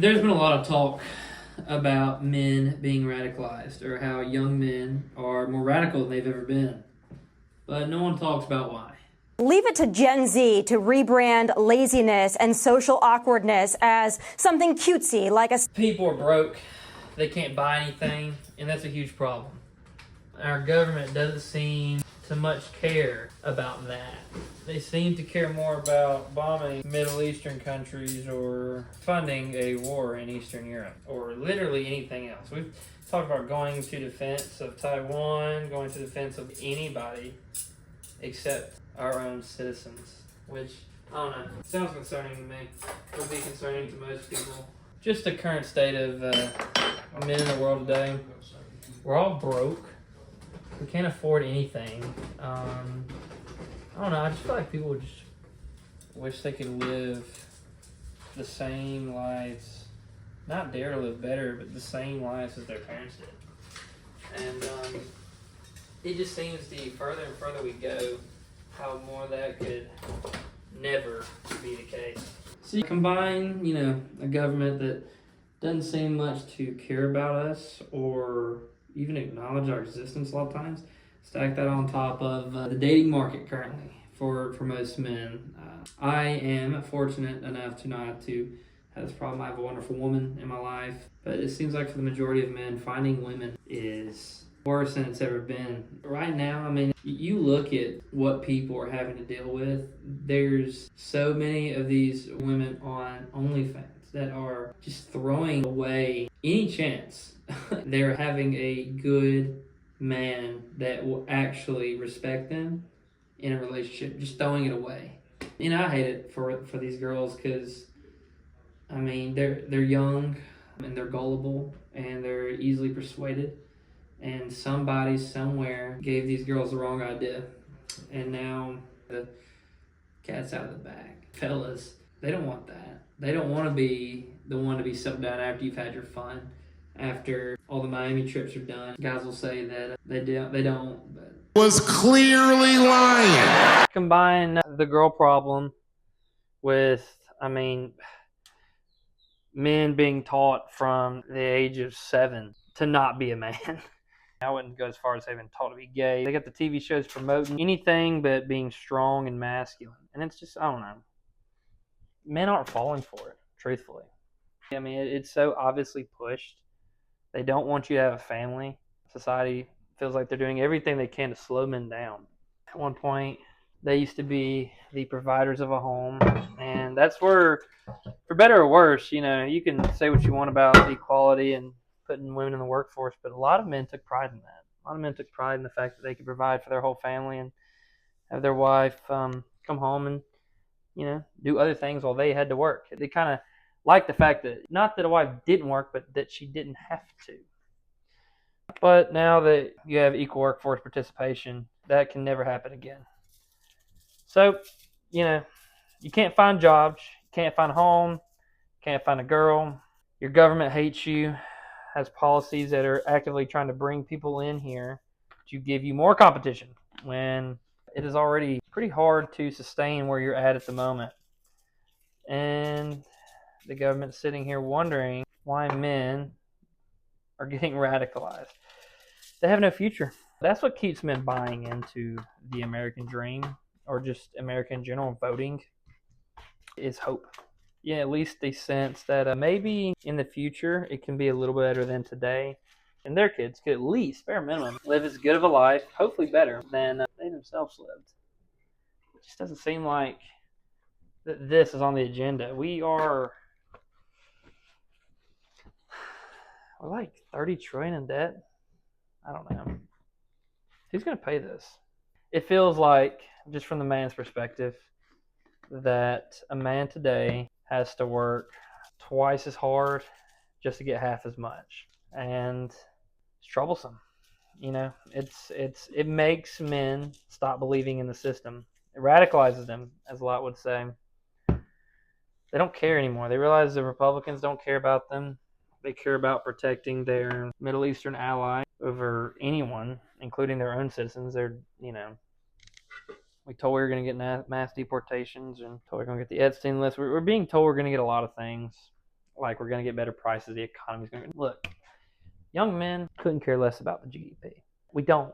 There's been a lot of talk about men being radicalized or how young men are more radical than they've ever been. But no one talks about why. Leave it to Gen Z to rebrand laziness and social awkwardness as something cutesy like a... People are broke, they can't buy anything, and that's a huge problem. Our government doesn't seem to much care about that. They seem to care more about bombing Middle Eastern countries or funding a war in Eastern Europe or literally anything else. We've talked about going to defense of Taiwan, going to defense of anybody except our own citizens, which, I don't know, sounds concerning to me. It would be concerning to most people. Just the current state of men in the world today. We're all broke. We can't afford anything. I don't know, I just feel like people would just wish they could live the same lives, not dare to live better, but the same lives as their parents did. And it just seems the further and further we go, how more that could never be the case. So you combine, a government that doesn't seem much to care about us or even acknowledge our existence a lot of times. Stack that on top of the dating market currently for most men. I am fortunate enough to not to have this problem. I have a wonderful woman in my life, but it seems like for the majority of men, finding women is worse than it's ever been. Right now, you look at what people are having to deal with. There's so many of these women on OnlyFans that are just throwing away any chance they're having a good man that will actually respect them in a relationship, just throwing it away. And I hate it for these girls because, they're young and they're gullible and they're easily persuaded. And somebody somewhere gave these girls the wrong idea. And now the cat's out of the bag. Fellas, they don't want that. They don't want to be the one to be settled down after you've had your fun. After all the Miami trips are done, guys will say that they don't. But was clearly lying. Combine the girl problem with, men being taught from the age of 7 to not be a man. I wouldn't go as far as having taught to be gay. They got the TV shows promoting anything but being strong and masculine. And it's just, I don't know. Men aren't falling for it, truthfully. It's so obviously pushed. They don't want you to have a family. Society feels like they're doing everything they can to slow men down. At one point, they used to be the providers of a home. And that's where, for better or worse, you can say what you want about equality and putting women in the workforce, but a lot of men took pride in that. A lot of men took pride in the fact that they could provide for their whole family and have their wife come home and, do other things while they had to work. They kind of liked the fact that, not that a wife didn't work, but that she didn't have to. But now that you have equal workforce participation, that can never happen again. So, you can't find jobs, can't find a home, can't find a girl. Your government hates you, has policies that are actively trying to bring people in here to give you more competition when it is already pretty hard to sustain where you're at the moment. And the government's sitting here wondering why men are getting radicalized. They have no future. That's what keeps men buying into the American dream, or just America in general, voting, is hope. Yeah, at least a sense that maybe in the future it can be a little better than today. And their kids could at least, bare minimum, live as good of a life, hopefully better, than they themselves lived. It just doesn't seem like this is on the agenda. We're like 30 trillion in debt. I don't know. Who's going to pay this? It feels like, just from the man's perspective, that a man today has to work twice as hard just to get half as much. And it's troublesome. It makes men stop believing in the system. It radicalizes them, as a lot would say. They don't care anymore. They realize the Republicans don't care about them. They care about protecting their Middle Eastern ally over anyone, including their own citizens. We told we were going to get mass deportations, and told we were going to get the Epstein list. We're being told we're going to get a lot of things. like we're going to get better prices, the economy's going to look. Young men couldn't care less about the GDP. We don't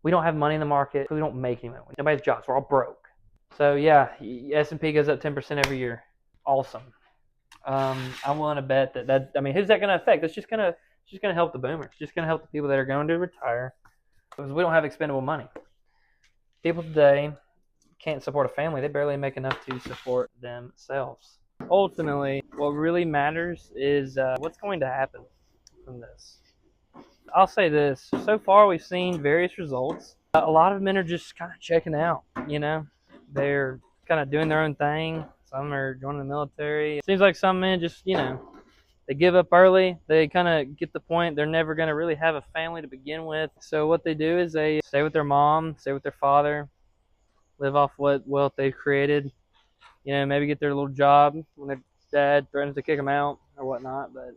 have money in the market because we don't make any money. Nobody has jobs. We're all broke. So yeah, S&P goes up 10% every year. Awesome. I'm willing to bet that. I mean, who's that going to affect? It's just going to help the boomers. It's just going to help the people that are going to retire because we don't have expendable money. People today can't support a family. They barely make enough to support themselves. Ultimately, what really matters is what's going to happen from this. I'll say this. So far, we've seen various results. A lot of men are just kind of checking out, you know. They're kind of doing their own thing. Some are joining the military. It seems like some men just, you know, they give up early. They kind of get the point they're never going to really have a family to begin with. So what they do is they stay with their mom, stay with their father, live off what wealth they've created. You know, maybe get their little job when their dad threatens to kick them out or whatnot. But,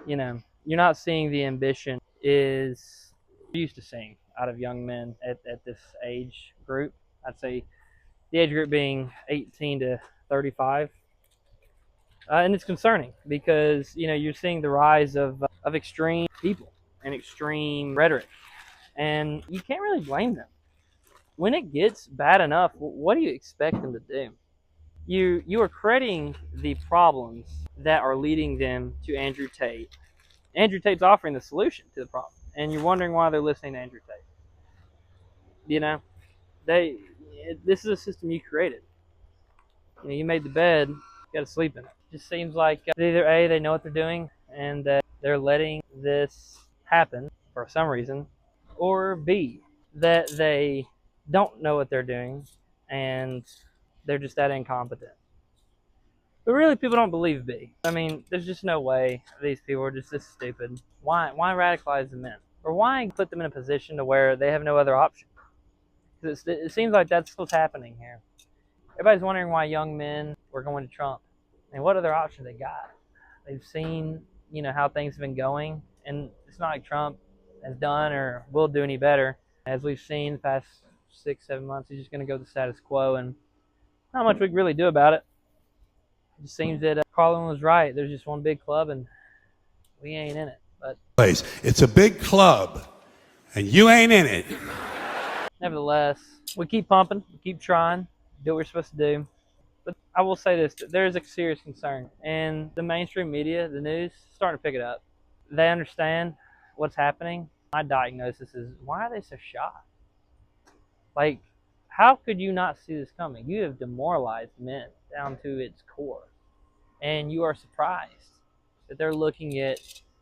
you know, you're not seeing the ambition is used to seeing out of young men at this age group. I'd say the age group being 18 to 35. And it's concerning because, you know, you're seeing the rise of extreme people and extreme rhetoric. And you can't really blame them. When it gets bad enough, what do you expect them to do? You are creating the problems that are leading them to Andrew Tate. Andrew Tate's offering the solution to the problem, and you're wondering why they're listening to Andrew Tate. You know, this is a system you created. You know, you made the bed, you got to sleep in it. It just seems like either A, they know what they're doing, and they're letting this happen for some reason, or B, that they don't know what they're doing, and they're just that incompetent. But really, people don't believe B. I mean, there's just no way these people are just this stupid. Why radicalize the men? Or why put them in a position to where they have no other option? Because it seems like that's what's happening here. Everybody's wondering why young men were going to Trump. And what other option they got? They've seen, you know, how things have been going. And it's not like Trump has done or will do any better. As we've seen the past 6-7 months, he's just going to go the status quo. And not much we can really do about it. It just seems that Carlin was right. There's just one big club, and we ain't in it. But It's a big club, and you ain't in it. Nevertheless, we keep pumping, we keep trying, do what we're supposed to do. But I will say this, there is a serious concern. And the mainstream media, the news, is starting to pick it up. They understand what's happening. My diagnosis is, why are they so shocked? Like, how could you not see this coming? You have demoralized men down to its core. And you are surprised that they're looking at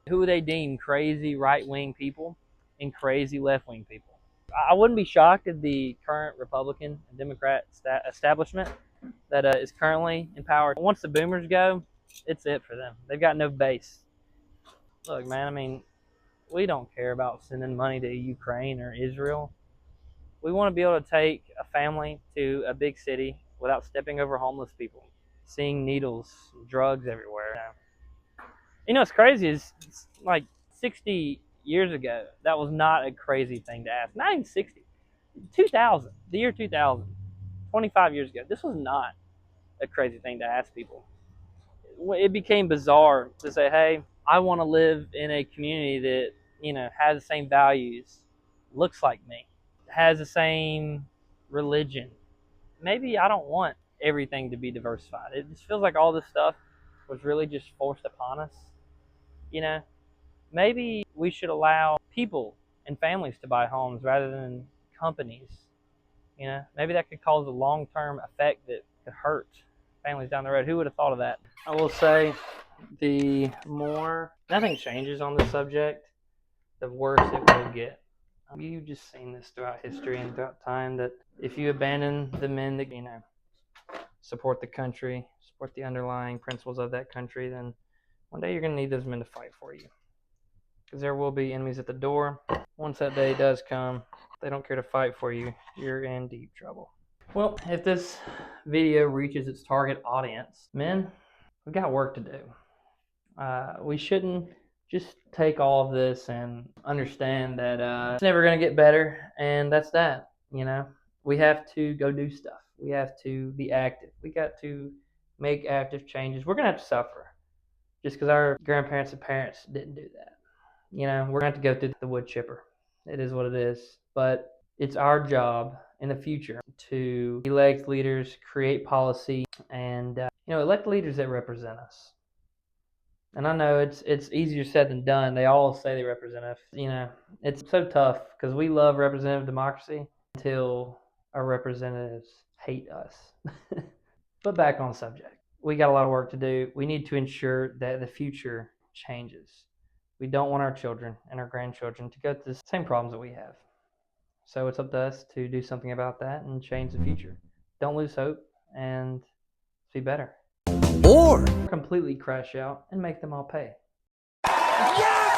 who they deem crazy right-wing people and crazy left-wing people. I wouldn't be shocked if the current Republican and Democrat establishment that is currently in power, once the boomers go, it's it for them. They've got no base. Look, man, I mean, we don't care about sending money to Ukraine or Israel. We want to be able to take a family to a big city without stepping over homeless people, seeing needles, drugs everywhere. You know what's crazy is, like 60 years ago, that was not a crazy thing to ask. Not even 60. 2000, the year 2000, 25 years ago, this was not a crazy thing to ask people. It became bizarre to say, hey, I want to live in a community that, you know, has the same values, looks like me, has the same religion. Maybe I don't want everything to be diversified. It just feels like all this stuff was really just forced upon us. You know, maybe we should allow people and families to buy homes rather than companies. You know, maybe that could cause a long-term effect that could hurt families down the road. Who would have thought of that? I will say, the more nothing changes on the subject, the worse it will get. You've just seen this throughout history and throughout time, that if you abandon the men that, you know, support the country, support the underlying principles of that country, then one day you're going to need those men to fight for you. Because there will be enemies at the door. Once that day does come, if they don't care to fight for you, you're in deep trouble. Well, if this video reaches its target audience, men, we've got work to do. We shouldn't just take all of this and understand that it's never going to get better, and that's that. You know, we have to go do stuff. We have to be active. We got to make active changes. We're going to have to suffer. just because our grandparents and parents didn't do that. You know, we're going to have to go through the wood chipper. It is what it is. But it's our job in the future to elect leaders, create policy, and elect leaders that represent us. And I know it's easier said than done. They all say they represent us. You know, it's so tough because we love representative democracy until our representatives hate us. But back on subject, we got a lot of work to do. We need to ensure that the future changes. We don't want our children and our grandchildren to go through the same problems that we have. So it's up to us to do something about that and change the future. Don't lose hope and be better. Or Completely crash out and make them all pay. yes!